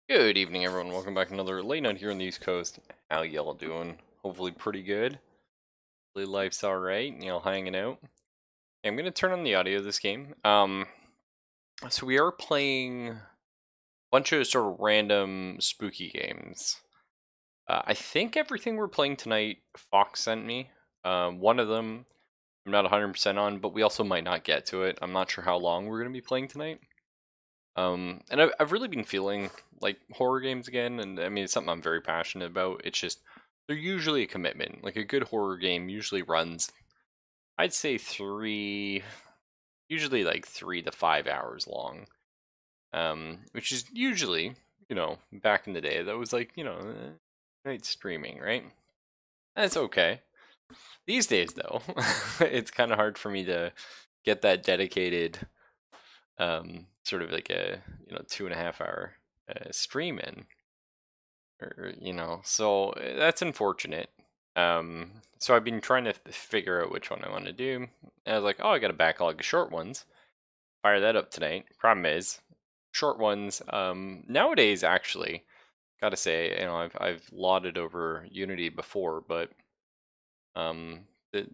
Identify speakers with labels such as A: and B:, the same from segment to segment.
A: Good evening, everyone. Welcome back to another late night here on the East Coast. How y'all doing? Hopefully pretty good. Hopefully life's alright, hanging out. I'm gonna turn on the audio of this game. So we are playing a bunch of sort of random spooky games. I think everything we're playing tonight, Fox sent me. One of them I'm not 100% on, but we also might not get to it. I'm not sure how long we're gonna be playing tonight. And I've really been feeling like horror games again, and I mean it's something I'm very passionate about. It's just they're usually a commitment. Like a good horror game usually runs, I'd say usually like 3 to 5 hours long. Which is usually, back in the day that was like, night streaming, right? That's okay. These days though, it's kind of hard for me to get that dedicated sort of like a 2.5 hour stream in, or so that's unfortunate. So I've been trying to figure out which one I want to do. And I was like, oh, I got a backlog of short ones. Fire that up tonight. Problem is, short ones nowadays actually, gotta say, I've lauded over Unity before, but um the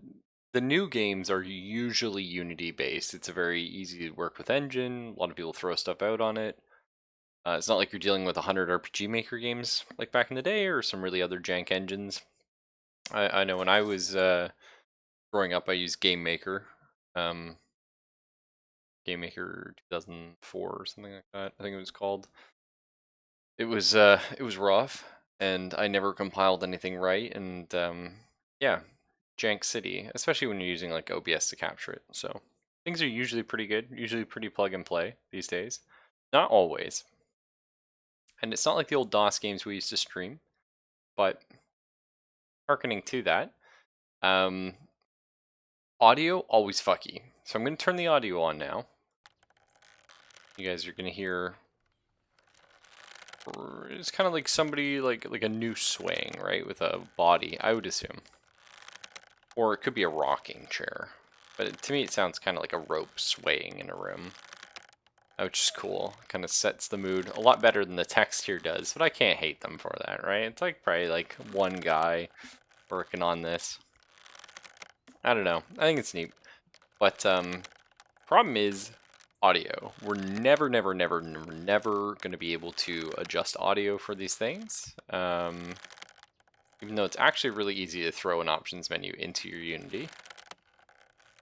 A: the new games are usually Unity based. It's a very easy to work with engine. A lot of people throw stuff out on it. It's not like you're dealing with 100 RPG Maker games like back in the day, or some really other jank engines. I know when I was growing up, I used Game Maker, um, Game Maker 2004 or something like that. I think it was called. It was rough, and I never compiled anything right, and yeah, jank city, especially when you're using like OBS to capture it. So things are usually pretty good, usually pretty plug and play these days. Not always, and it's not like the old DOS games we used to stream, but hearkening to that, um, audio always fucky. So I'm going to turn the audio on now. You guys are going to hear. It's kind of like somebody like a noose swaying, right, with a body, I would assume, or it could be a rocking chair. But to me, it sounds kind of like a rope swaying in a room, which is cool. Kind of sets the mood a lot better than the text here does. But I can't hate them for that, right? It's like probably like one guy working on this. I don't know. I think it's neat. But problem is audio. We're never going to be able to adjust audio for these things. Even though it's actually really easy to throw an options menu into your Unity.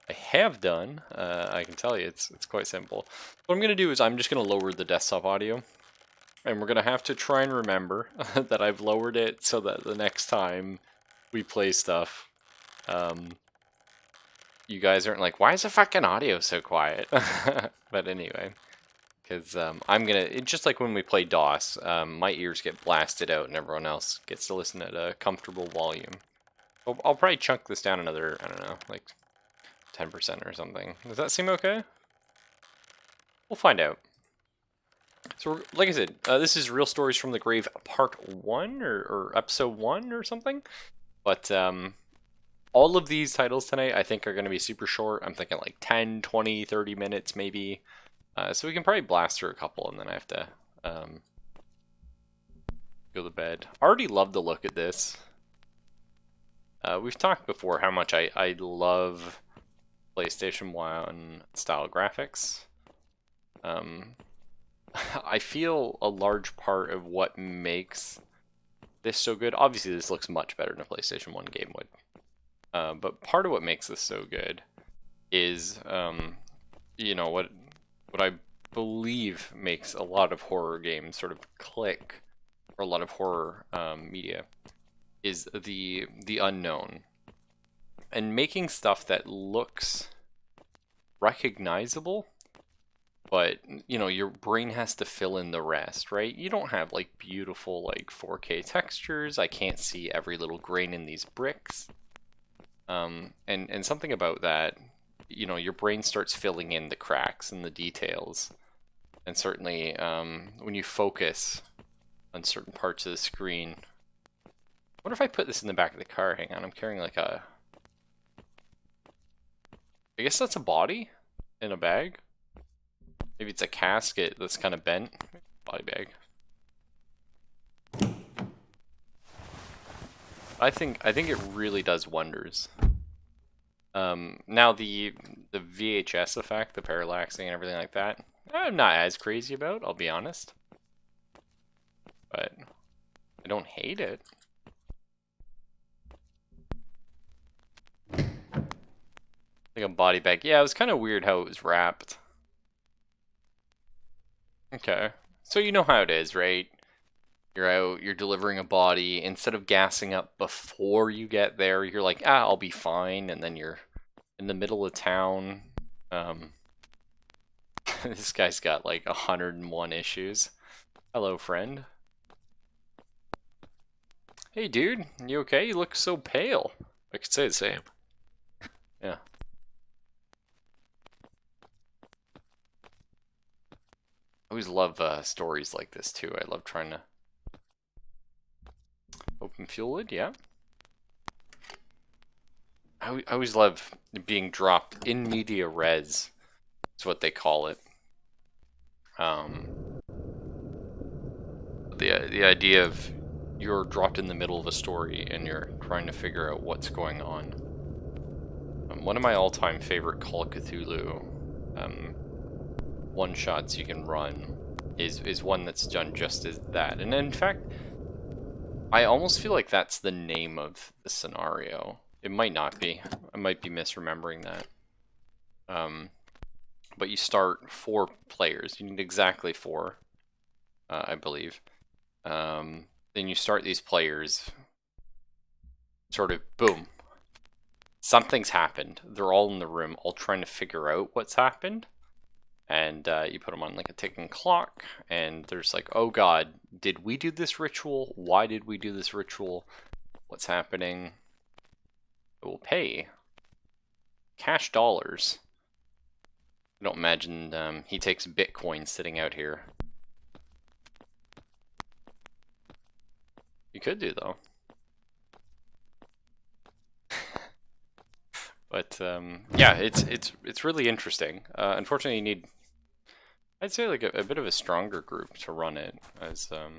A: I have done. I can tell you it's quite simple. What I'm going to do is I'm just going to lower the desktop audio. And we're going to have to try and remember that I've lowered it so that the next time we play stuff, you guys aren't like, why is the fucking audio so quiet? But anyway, because I'm gonna, just like when we play DOS, my ears get blasted out and everyone else gets to listen at a comfortable volume. I'll probably chunk this down another, I don't know, like 10% or something. Does that seem okay? We'll find out. So, like I said, this is Real Stories from the Grave Part 1, or Episode 1 or something. But all of these titles tonight I think are going to be super short. I'm thinking like 10, 20, 30 minutes maybe. So we can probably blast through a couple and then I have to go to bed. I already love the look at this. We've talked before how much I love PlayStation 1 style graphics. I feel a large part of what makes this so good, obviously this looks much better than a PlayStation 1 game would. But part of what makes this so good is, what I believe makes a lot of horror games sort of click, or a lot of horror media, is the unknown, and making stuff that looks recognizable, but your brain has to fill in the rest, right? You don't have like beautiful like 4K textures. I can't see every little grain in these bricks. And something about that, your brain starts filling in the cracks and the details. And certainly when you focus on certain parts of the screen. What if I put this in the back of the car? Hang on, I'm carrying like a... I guess that's a body in a bag. Maybe it's a casket that's kind of bent. Body bag. I think it really does wonders. Now the VHS effect, the parallaxing and everything like that, I'm not as crazy about, I'll be honest. But I don't hate it. Like a body bag. Yeah, it was kind of weird how it was wrapped. Okay. So you know how it is, right? You're out, you're delivering a body. Instead of gassing up before you get there, you're like, ah, I'll be fine. And then you're in the middle of town. This guy's got like 101 issues. Hello, friend. Hey, dude. You okay? You look so pale. I could say the same. Yeah. I always love stories like this, too. I love trying to open fuel lid, yeah. I always love being dropped in media res. That's what they call it. The idea of you're dropped in the middle of a story and you're trying to figure out what's going on. One of my all-time favorite Call of Cthulhu one-shots you can run is one that's done just as that. And in fact, I almost feel like that's the name of the scenario. It might not be. I might be misremembering that. But you start 4 players. You need exactly 4, I believe. Then you start these players. Sort of, boom. Something's happened. They're all in the room, all trying to figure out what's happened. And you put them on like a ticking clock. And there's like, oh god, did we do this ritual? Why did we do this ritual? What's happening? It will pay cash dollars. I don't imagine he takes Bitcoin sitting out here. You could do, though. But yeah, it's really interesting. Unfortunately, you need, I'd say, like a bit of a stronger group to run it, as the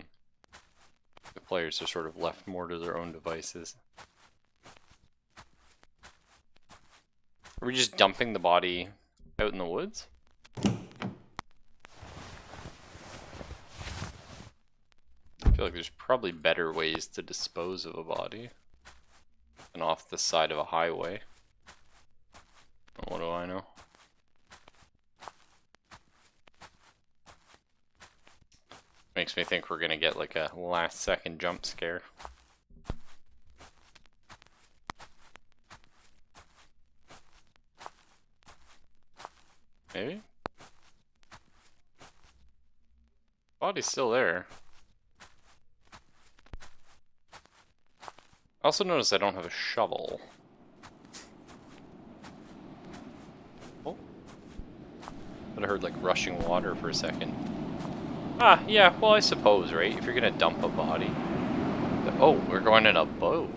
A: players are sort of left more to their own devices. Are we just dumping the body out in the woods? I feel like there's probably better ways to dispose of a body than off the side of a highway. What do I know? Makes me think we're gonna get like a last second jump scare. Maybe? Body's still there. I also noticed I don't have a shovel. Oh. But I heard like rushing water for a second. Ah, yeah, well I suppose, right? If you're gonna dump a body. Oh, we're going in a boat.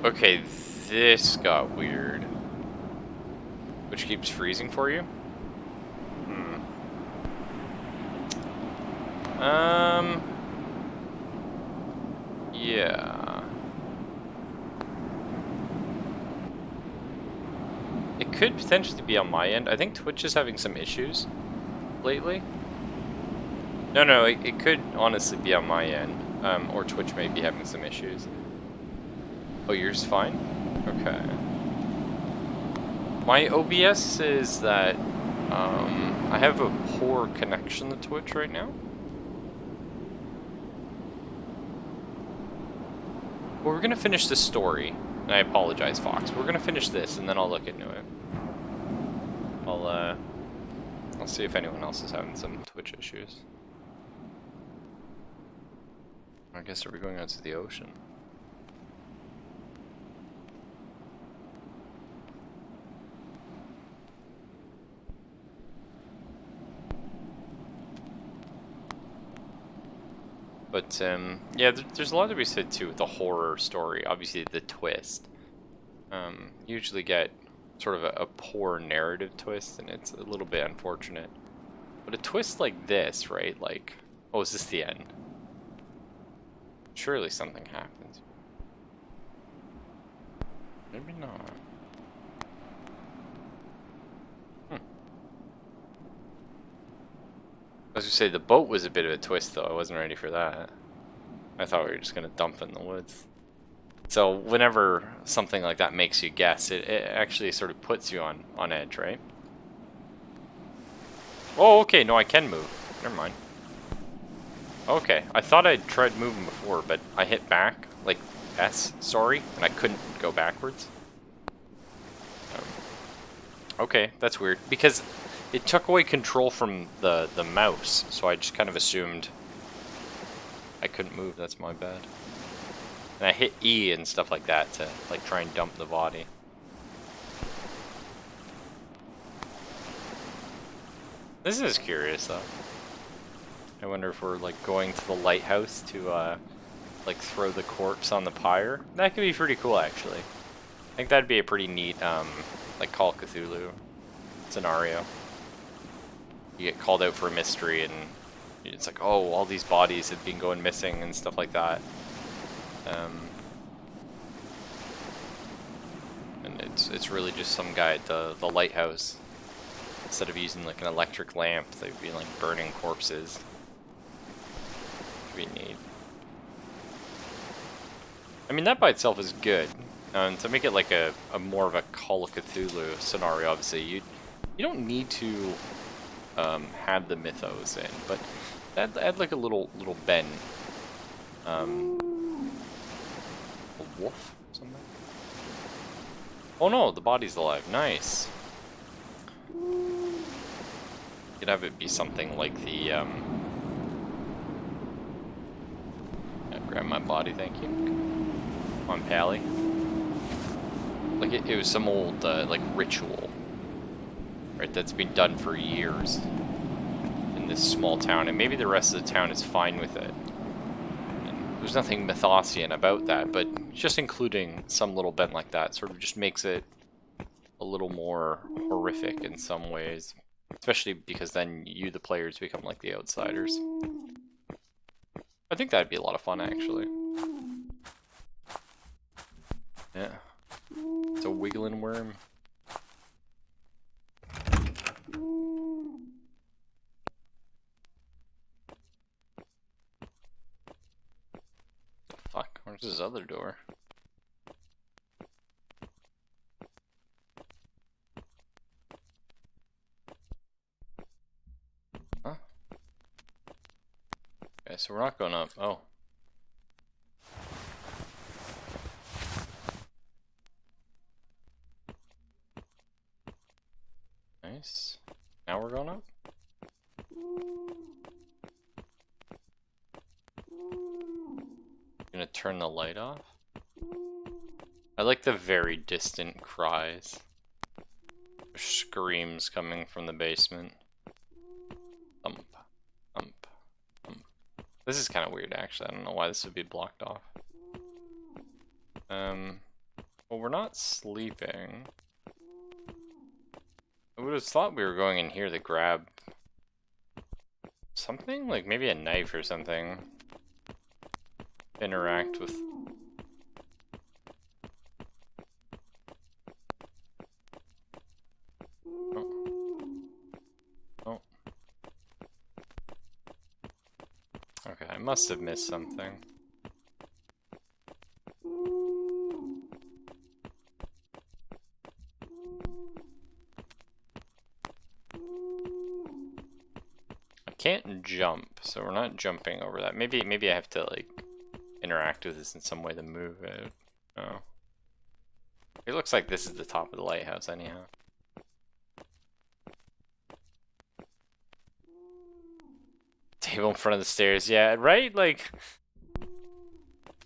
A: Okay, this got weird. Which keeps freezing for you? Yeah. It could potentially be on my end. I think Twitch is having some issues lately. No, it could honestly be on my end. Or Twitch may be having some issues. Oh, yours is fine? Okay. My OBS says that I have a poor connection to Twitch right now. Well, we're gonna finish this story. And I apologize, Fox. We're gonna finish this, and then I'll look into it. I'll see if anyone else is having some Twitch issues. I guess, are we going out to the ocean? But, yeah, there's a lot to be said, too, with the horror story. Obviously, the twist. Usually get sort of a poor narrative twist, and it's a little bit unfortunate. But a twist like this, right? Like, oh, is this the end? Surely something happens. Maybe not. I was gonna say, the boat was a bit of a twist, though. I wasn't ready for that. I thought we were just gonna dump it in the woods. So whenever something like that makes you guess, it actually sort of puts you on edge, right? Oh, okay, no, I can move. Never mind. Okay, I thought I'd tried moving before, but I hit back, like S, sorry, and I couldn't go backwards. Okay, that's weird, because it took away control from the mouse, so I just kind of assumed I couldn't move. That's my bad. And I hit E and stuff like that to like try and dump the body. This is curious though. I wonder if we're like going to the lighthouse to like throw the corpse on the pyre. That could be pretty cool actually. I think that'd be a pretty neat like Call of Cthulhu scenario. You get called out for a mystery and it's like, oh, all these bodies have been going missing and stuff like that. And it's really just some guy at the lighthouse. Instead of using like an electric lamp, they'd be like burning corpses. Would be neat. I mean, that by itself is good. And to make it like a more of a Call of Cthulhu scenario, obviously you don't need to have the mythos in, but add like a little bend. A wolf or something? Oh no, the body's alive. Nice. You could have it be something like the yeah, grab my body, thank you. Come on, Pally. Like it was some old like ritual, right? That's been done for years in this small town, and maybe the rest of the town is fine with it. And there's nothing Mythosian about that, but just including some little bent like that sort of just makes it a little more horrific in some ways, especially because then you, the players, become like the outsiders. I think that'd be a lot of fun, actually. Yeah. It's a wiggling worm. Fuck, where's this other door? Huh? Okay, so we're not going up. Oh. Nice. Now we're going up? Gonna turn the light off? I like the very distant cries. Screams coming from the basement. Thump, thump, thump. This is kind of weird, actually. I don't know why this would be blocked off. Well, we're not sleeping. I would have thought we were going in here to grab something, like maybe a knife or something. Interact with. Oh. Okay, I must have missed something. Can't jump, so we're not jumping over that. Maybe I have to like interact with this in some way to move it. Oh. It looks like this is the top of the lighthouse anyhow. Table in front of the stairs, yeah, right? Like,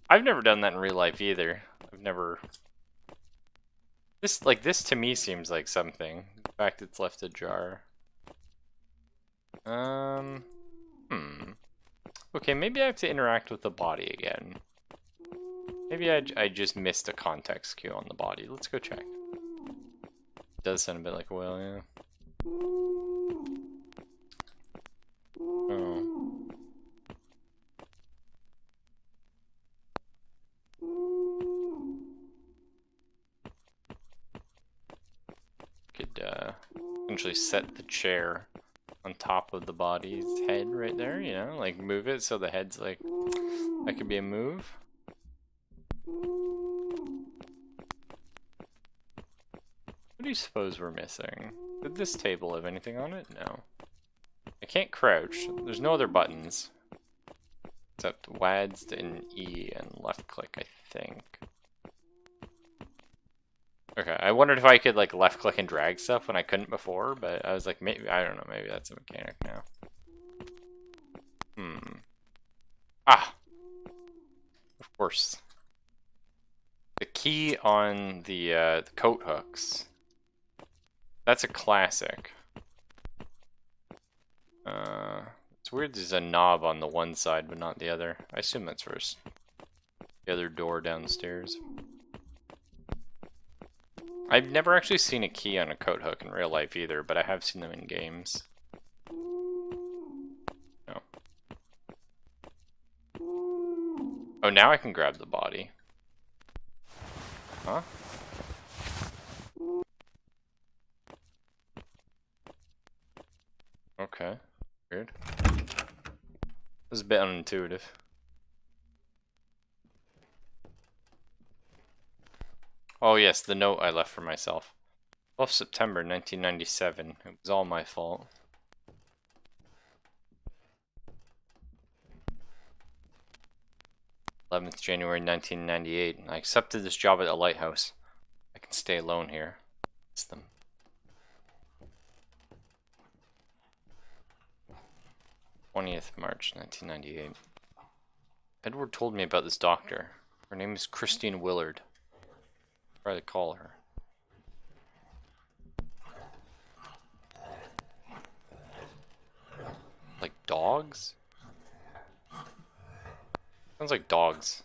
A: I've never done that in real life either. I've never. This to me seems like something. The fact it's left ajar. Okay, maybe I have to interact with the body again. Maybe I just missed a context cue on the body. Let's go check. does sound a bit like a whale, yeah. Oh. Could essentially set the chair on top of the body's head right there, you know, like move it so the head's like, that could be a move. What do you suppose we're missing? Did this table have anything on it? No. I can't crouch. There's no other buttons. Except WASD and E and left click, I think. Okay, I wondered if I could like left click and drag stuff when I couldn't before, but I was like, maybe, I don't know, maybe that's a mechanic now. Ah! Of course. The key on the coat hooks. That's a classic. It's weird there's a knob on the one side but not the other. I assume that's for the other door downstairs. I've never actually seen a key on a coat hook in real life either, but I have seen them in games. No. Oh, now I can grab the body. Huh? Okay. Weird. This is a bit unintuitive. Oh yes, the note I left for myself. 12th September 1997. It was all my fault. 11th January 1998. I accepted this job at the Lighthouse. I can stay alone here. It's them. 20th March 1998. Edward told me about this doctor. Her name is Christine Willard. Try to call her. Like dogs? Sounds like dogs.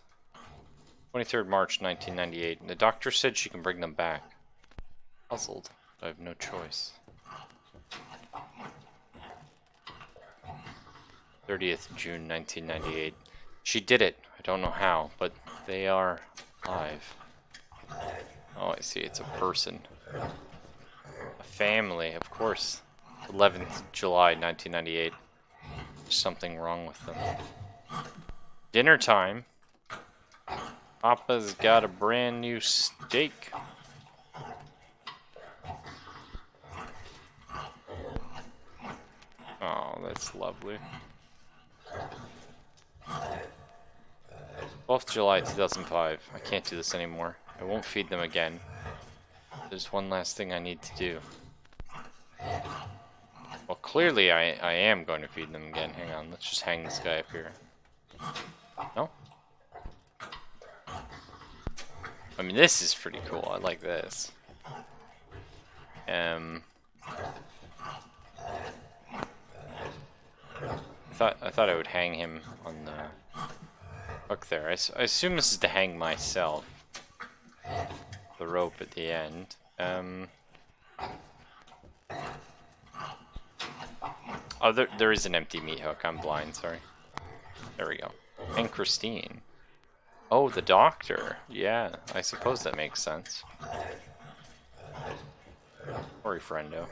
A: 23rd March 1998. The doctor said she can bring them back. Puzzled, but I have no choice. 30th June 1998. She did it. I don't know how, but they are alive. Oh, I see. It's a person. A family, of course. 11th July 1998. There's something wrong with them. Dinner time. Papa's got a brand new steak. Oh, that's lovely. 12th July 2005. I can't do this anymore. I won't feed them again. There's one last thing I need to do. Well, clearly I am going to feed them again. Hang on, let's just hang this guy up here. No? I mean, this is pretty cool. I like this. I thought I would hang him on the hook there. I assume this is to hang myself. The rope at the end. Oh, there is an empty meat hook. I'm blind, sorry. There we go. And Christine. Oh, the doctor. Yeah, I suppose that makes sense. Sorry, friendo.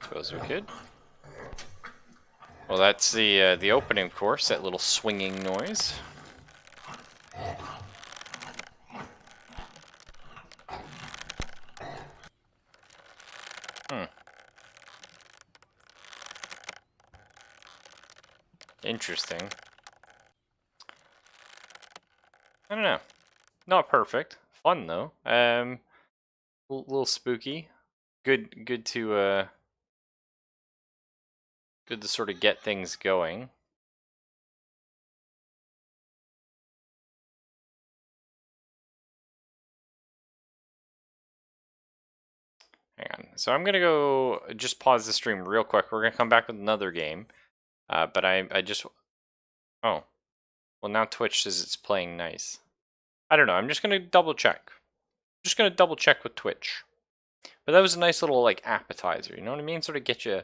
A: Suppose we could. Well, that's the opening, of course. That little swinging noise. Interesting. I don't know. Not perfect. Fun though. Little spooky. Good to sort of get things going. Hang on. So I'm gonna go just pause the stream real quick. We're gonna come back with another game. But I just oh well now Twitch says it's playing nice. I don't know. I'm just gonna double check. Just gonna double check with Twitch. But that was a nice little like appetizer. You know what I mean? Sort of get you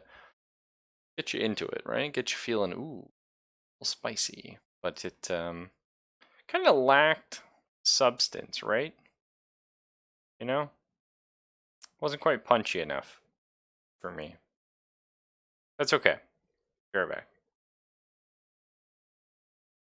A: into it, right? Get you feeling ooh, a little spicy. But it kind of lacked substance, right? You know, wasn't quite punchy enough for me. That's okay. Fair back.